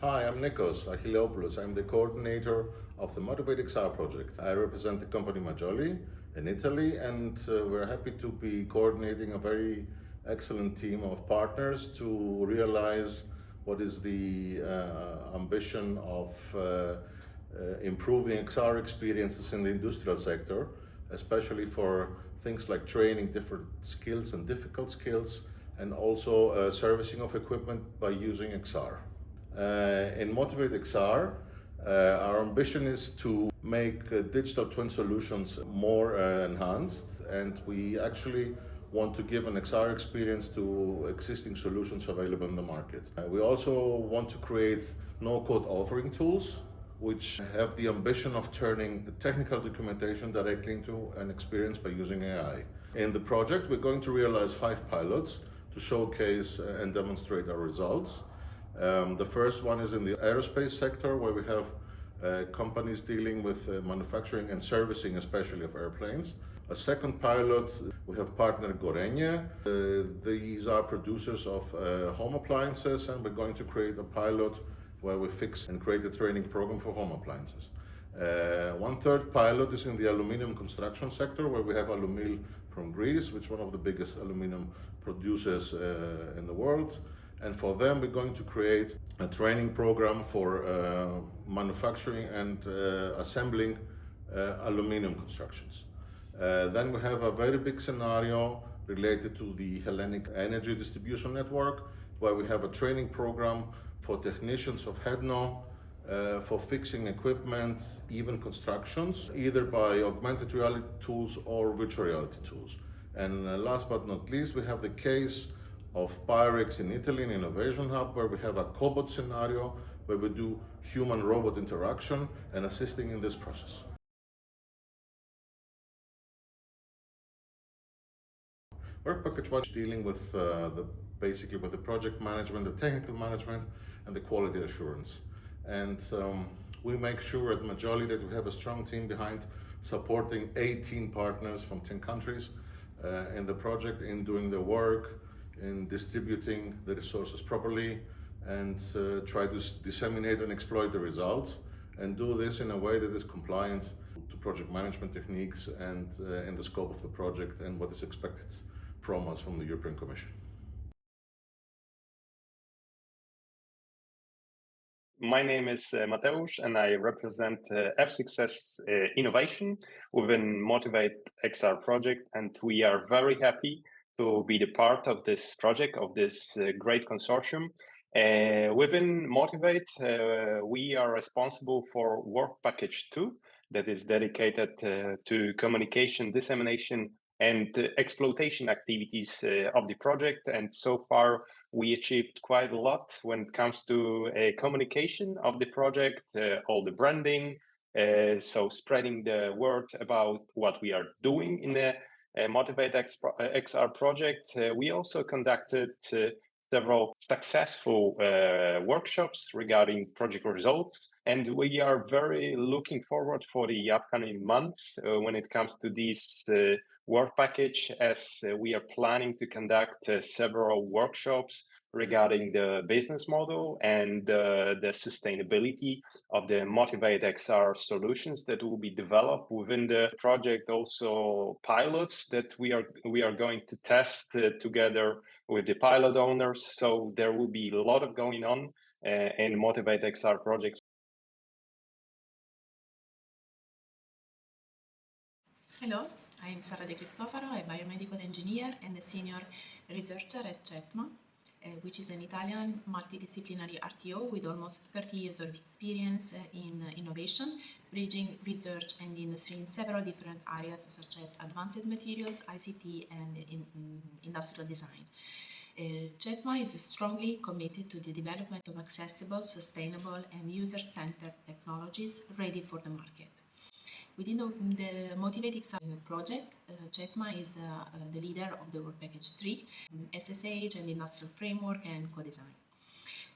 Hi, I'm 𝗪𝗂𝗍𝗲 I'm the coordinator of the 𝗪𝗿𝗍𝗲 𝗟𝗲 project. I represent the company 𝗪𝗿 in Italy, and we're happy to be coordinating a very excellent team of partners to realize what is the ambition of improving XR experiences in the industrial sector, especially for things like training different skills and difficult skills, and also servicing of equipment by using XR. In 𝗪𝗿𝗍𝗲, our ambition is to make digital twin solutions more enhanced, and we actually want to give an XR experience to existing solutions available in the market. We also want to create no-code authoring tools, which have the ambition of turning technical documentation directly into an experience by using AI. In the project, we're going to realize 5 pilots to showcase and demonstrate our results. The first one is in the aerospace sector, where we have companies dealing with manufacturing and servicing, especially of airplanes. A second pilot, we have partner 𝗪𝗏. These are producers of home appliances, and we're going to create a pilot where we fix and create a training program for home appliances. One third pilot is in the aluminum construction sector, where we have Alumil from Greece, which is one of the biggest aluminum producers in the world. And for them, we're going to create a training program for manufacturing and assembling aluminum constructions. Then we have a very big scenario related to the Hellenic energy distribution network, where we have a training program for technicians of HEDNO for fixing equipment, even constructions, either by augmented reality tools or virtual reality tools. And last but not least, we have the case of Pyrex in Italy, in Innovation Hub, where we have a cobot scenario where we do human-robot interaction and assisting in this process. Work package 1 is dealing with basically with the project management, the technical management, and the quality assurance. And we make sure at 𝗪𝗿 that we have a strong team behind supporting 18 partners from 10 countries in the project, in doing the work, in distributing the resources properly, and try to disseminate and exploit the results, and do this in a way that is compliant to project management techniques and in the scope of the project and what is expected from us from the European Commission. My name is Mateusz, and I represent 𝗪𝗏 innovation within 𝗪𝗿𝗍𝗲 project, and we are very happy to be the part of this project, of this great consortium. Within 𝗪𝗿𝗍𝗲, we are responsible for work package 2, that is dedicated to communication, dissemination, and exploitation activities of the project. And so far, we achieved quite a lot when it comes to communication of the project, all the branding, so spreading the word about what we are doing in the 𝗪𝗿𝗍𝗲 project. We also conducted several successful workshops regarding project results, and we are very looking forward for the upcoming months when it comes to this work package, as we are planning to conduct several workshops regarding the business model and the sustainability of the 𝗪𝗿𝗍𝗲 solutions that will be developed within the project. Also pilots that we are going to test together with the pilot owners. So there will be a lot of going on in 𝗪𝗿𝗍𝗲 projects. Hello, I'm Sara De Cristofaro, a biomedical engineer and a senior researcher at 𝗪𝗏, which is an Italian multidisciplinary RTO with almost 30 years of experience in innovation, bridging research and industry in several different areas such as advanced materials, ICT, and industrial design. 𝗪𝗏 is strongly committed to the development of accessible, sustainable, and user-centered technologies ready for the market. Within the 𝗪𝗿𝗍𝗲 project, 𝗪𝗏 is the leader of the work package 3, SSH and industrial framework and co-design.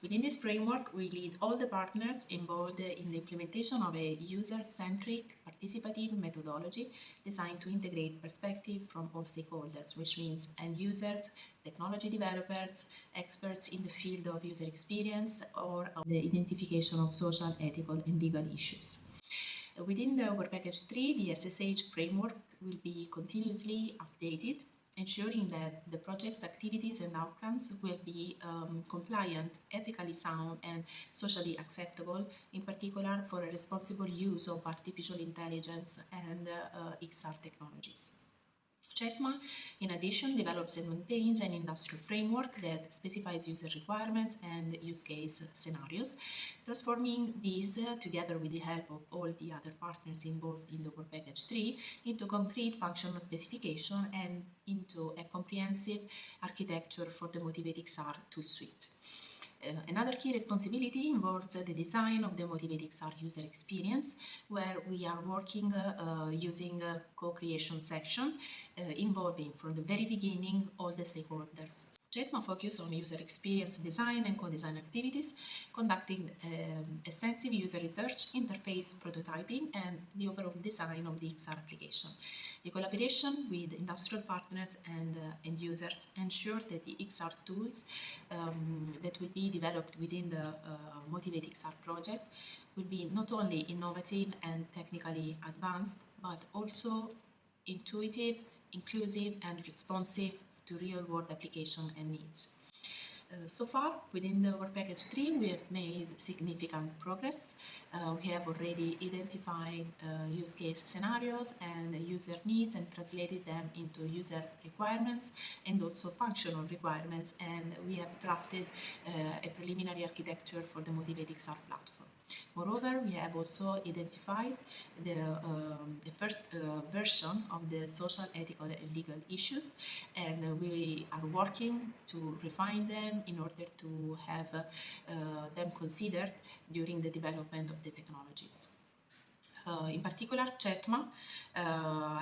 Within this framework, we lead all the partners involved in the implementation of a user-centric participative methodology designed to integrate perspective from all stakeholders, which means end users, technology developers, experts in the field of user experience, or of the identification of social, ethical, and legal issues. Within the 𝗪𝗪𝗃 3, the SSH framework will be continuously updated, ensuring that the project activities and outcomes will be compliant, ethically sound, and socially acceptable, in particular for a responsible use of artificial intelligence and XR technologies. 𝗪𝗪, in addition, develops and maintains an industrial framework that specifies user requirements and use case scenarios, transforming these, together with the help of all the other partners involved in the 𝗪𝗪𝗃 3, into concrete functional specification and into a comprehensive architecture for the 𝗪𝗿𝗃 tool suite. Another key responsibility involves the design of the 𝗪𝗿𝗃 user experience, where we are working using a co-creation section involving from the very beginning all the stakeholders. 𝗪𝗪 focus on user experience design and co-design activities, conducting extensive user research, interface prototyping, and the overall design of the XR application. The collaboration with industrial partners and end users ensure that the XR tools that will be developed within the 𝗪𝗿𝗃 project will be not only innovative and technically advanced, but also intuitive, inclusive, and responsive to real-world application and needs. So far, within the 𝗪𝗪𝗃 3, we have made significant progress. We have already identified use case scenarios and user needs and translated them into user requirements and also functional requirements, and we have drafted a preliminary architecture for the 𝗪𝗿𝗃 platform. Moreover, we have also identified the first version of the social, ethical, and legal issues, and we are working to refine them in order to have them considered during the development of the technologies. In particular, 𝗪𝗪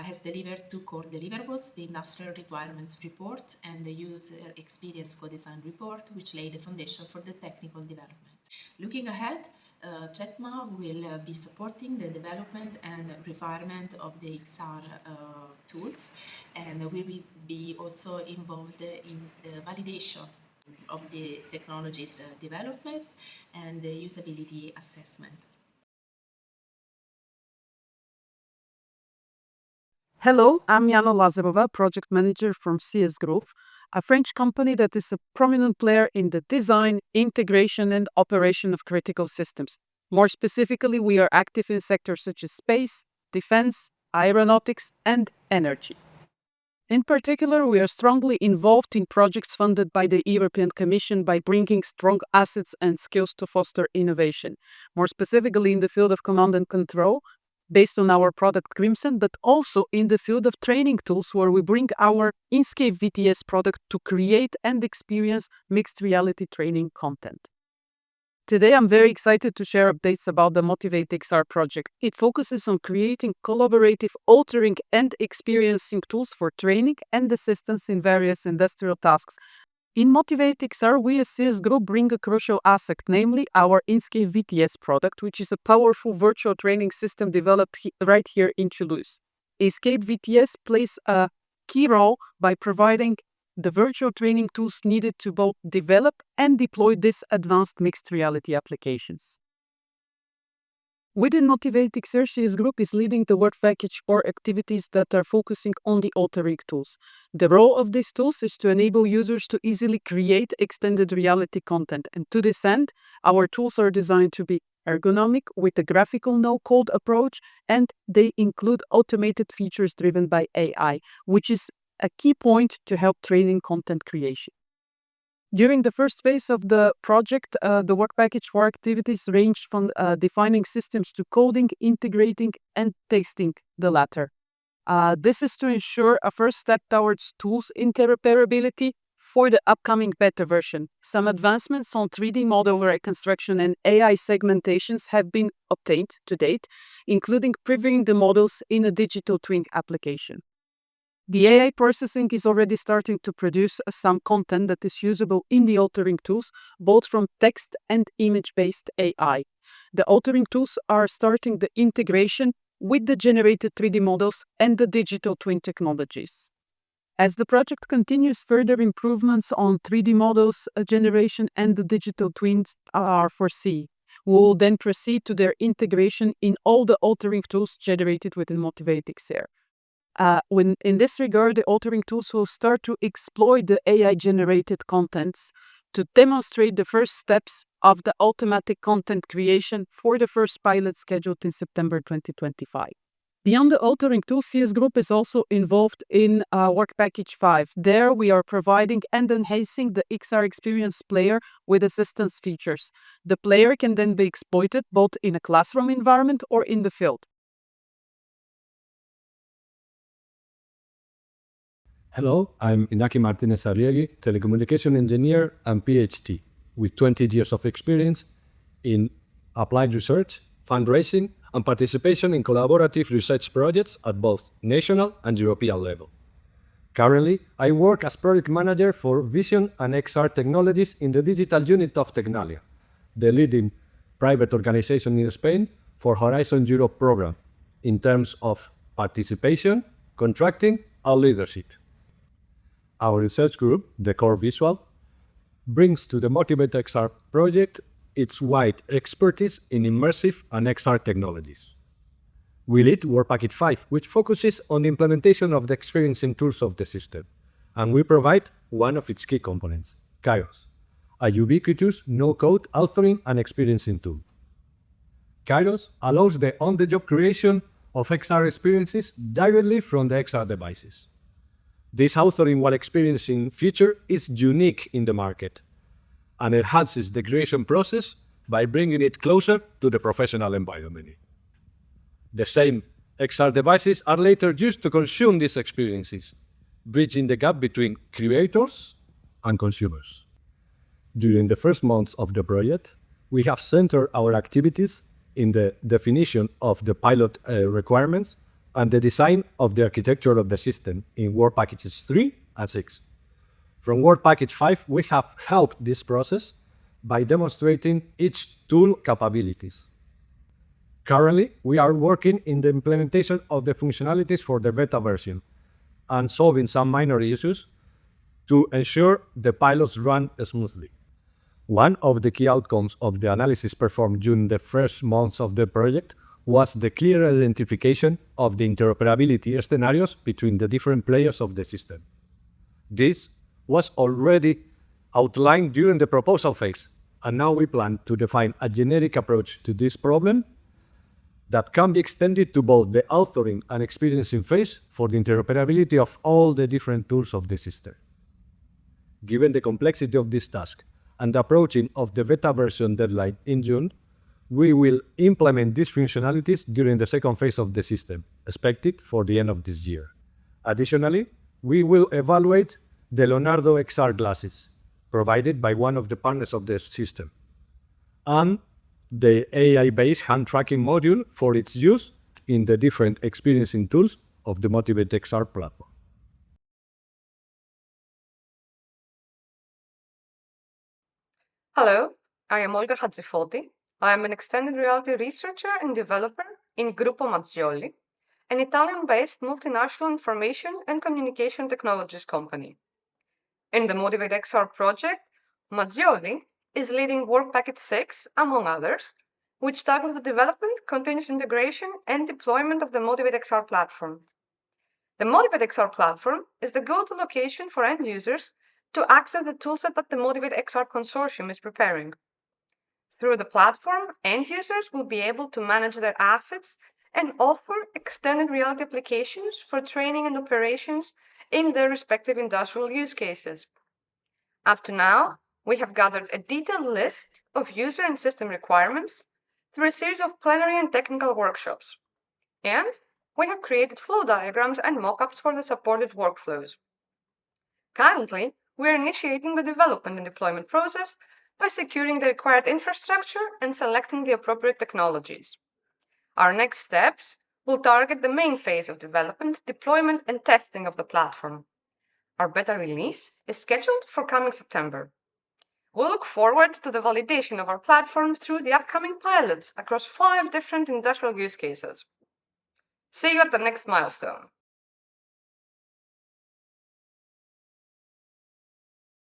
has delivered two core deliverables, the Industrial Requirements Report and the User Experience Co-Design Report, which lay the foundation for the technical development. Looking ahead, 𝗪𝗪 will be supporting the development and refinement of the XR tools, and we will be also involved in the validation of the technology's development and the usability assessment. Hello, I'm 𝗪𝗀 𝗪𝗂, project manager from CS Group, a French company that is a prominent player in the design, integration, and operation of critical systems. More specifically, we are active in sectors such as space, defense, aeronautics, and energy. In particular, we are strongly involved in projects funded by the European Commission by bringing strong assets and skills to foster innovation. More specifically in the field of command and control, based on our product 𝗪𝗏, but also in the field of training tools, where we bring our Inkscape VTS product to create and experience mixed reality training content. Today, I'm very excited to share updates about the 𝗪𝗿𝗃 project. It focuses on creating collaborative, altering, and experiencing tools for training and assistance in various industrial tasks. In 𝗪𝗿𝗃, we as CS Group bring a crucial asset, namely our Inkscape VTS product, which is a powerful virtual training system developed right here in Toulouse. Inkscape VTS plays a key role by providing the virtual training tools needed to both develop and deploy these advanced mixed reality applications. Within 𝗪𝗿𝗃, CS Group is leading the 𝗪𝗪𝗃 4 activities that are focusing on the altering tools. The role of these tools is to enable users to easily create extended reality content, and to this end, our tools are designed to be ergonomic with a graphical no-code approach, and they include automated features driven by AI, which is a key point to help training content creation. During the first phase of the project, the 𝗪𝗪𝗃 4 activities ranged from defining systems to coding, integrating, and testing the latter. This is to ensure a first step towards tools interoperability for the upcoming beta version. Some advancements on 3D model reconstruction and AI segmentations have been obtained to date, including previewing the models in a digital twin application. The AI processing is already starting to produce some content that is usable in the authoring tools, both from text and image-based AI. The authoring tools are starting the integration with the generated 3D models and the digital twin technologies. As the project continues, further improvements on 3D models generation and the digital twins are foreseen. We will then proceed to their integration in all the authoring tools generated within 𝗪𝗿 in this regard, the authoring tools will start to exploit the AI-generated contents to demonstrate the first steps of the automatic content creation for the first pilot scheduled in September 2025. Beyond the authoring tool, CS Group is also involved in 𝗪𝗿 There, we are providing and enhancing the XR experience player with assistance features. The player can then be exploited both in a classroom environment or in the field. Hello, I'm 𝗪𝗿𝗪𝗿 telecommunication engineer and PhD, with 20 years of experience in applied research, fundraising, and participation in collaborative research projects at both national and European level. Currently, I work as project manager for Vision and XR technologies in the digital unit of 𝗪𝗿, the leading private organization in Spain for Horizon Europe program, in terms of participation, contracting, and leadership. Our research group, the 𝗪𝗏, brings to the 𝗪𝗿 project its wide expertise in immersive and XR technologies. We lead 𝗪𝗿, which focuses on the implementation of the experiencing tools of the system, and we provide one of its key components, 𝗪𝗍, a ubiquitous no-code authoring and experiencing tool. 𝗪𝗍 allows the on-the-job creation of XR experiences directly from the XR devices. This authoring while experiencing feature is unique in the market and enhances the creation process by bringing it closer to the professional environment. The same XR devices are later used to consume these experiences, bridging the gap between creators and consumers. During the first months of the project, we have centered our activities in the definition of the pilot requirements and the design of the architecture of the system in work packages 3 and 6. From work package 5, we have helped this process by demonstrating each tool capabilities. Currently, we are working in the implementation of the functionalities for the beta version and solving some minor issues to ensure the pilots run smoothly. One of the key outcomes of the analysis performed during the first months of the project was the clear identification of the interoperability scenarios between the different players of the system. This was already outlined during the proposal phase, and now we plan to define a generic approach to this problem that can be extended to both the authoring and experiencing phase for the interoperability of all the different tools of the system. Given the complexity of this task and the approaching of the beta version deadline in June, we will implement these functionalities during the second phase of the system, expected for the end of this year. Additionally, we will evaluate the Leonardo XR glasses, provided by one of the partners of the system, and the AI-based hand tracking module for its use in the different experiencing tools of the 𝗪𝗿 platform. Hello, I am 𝗪𝗏𝗪𝗿. I am an extended reality researcher and developer in Gruppo 𝗪𝗏, an Italian-based multinational information and communication technologies company. In the 𝗪𝗿 project, 𝗪𝗏 is leading work package 6, among others, which tackles the development, continuous integration, and deployment of the 𝗪𝗿 platform. The 𝗪𝗿 platform is the go-to location for end users to access the toolset that the 𝗪𝗿 consortium is preparing. Through the platform, end users will be able to manage their assets and offer extended reality applications for training and operations in their respective industrial use cases. Up to now, we have gathered a detailed list of user and system requirements through a series of plenary and technical workshops, and we have created flow diagrams and mock-ups for the supported workflows. Currently, we are initiating the development and deployment process by securing the required infrastructure and selecting the appropriate technologies. Our next steps will target the main phase of development, deployment, and testing of the platform. Our beta release is scheduled for coming September. We look forward to the validation of our platform through the upcoming pilots across 5 different industrial use cases. See you at the next milestone.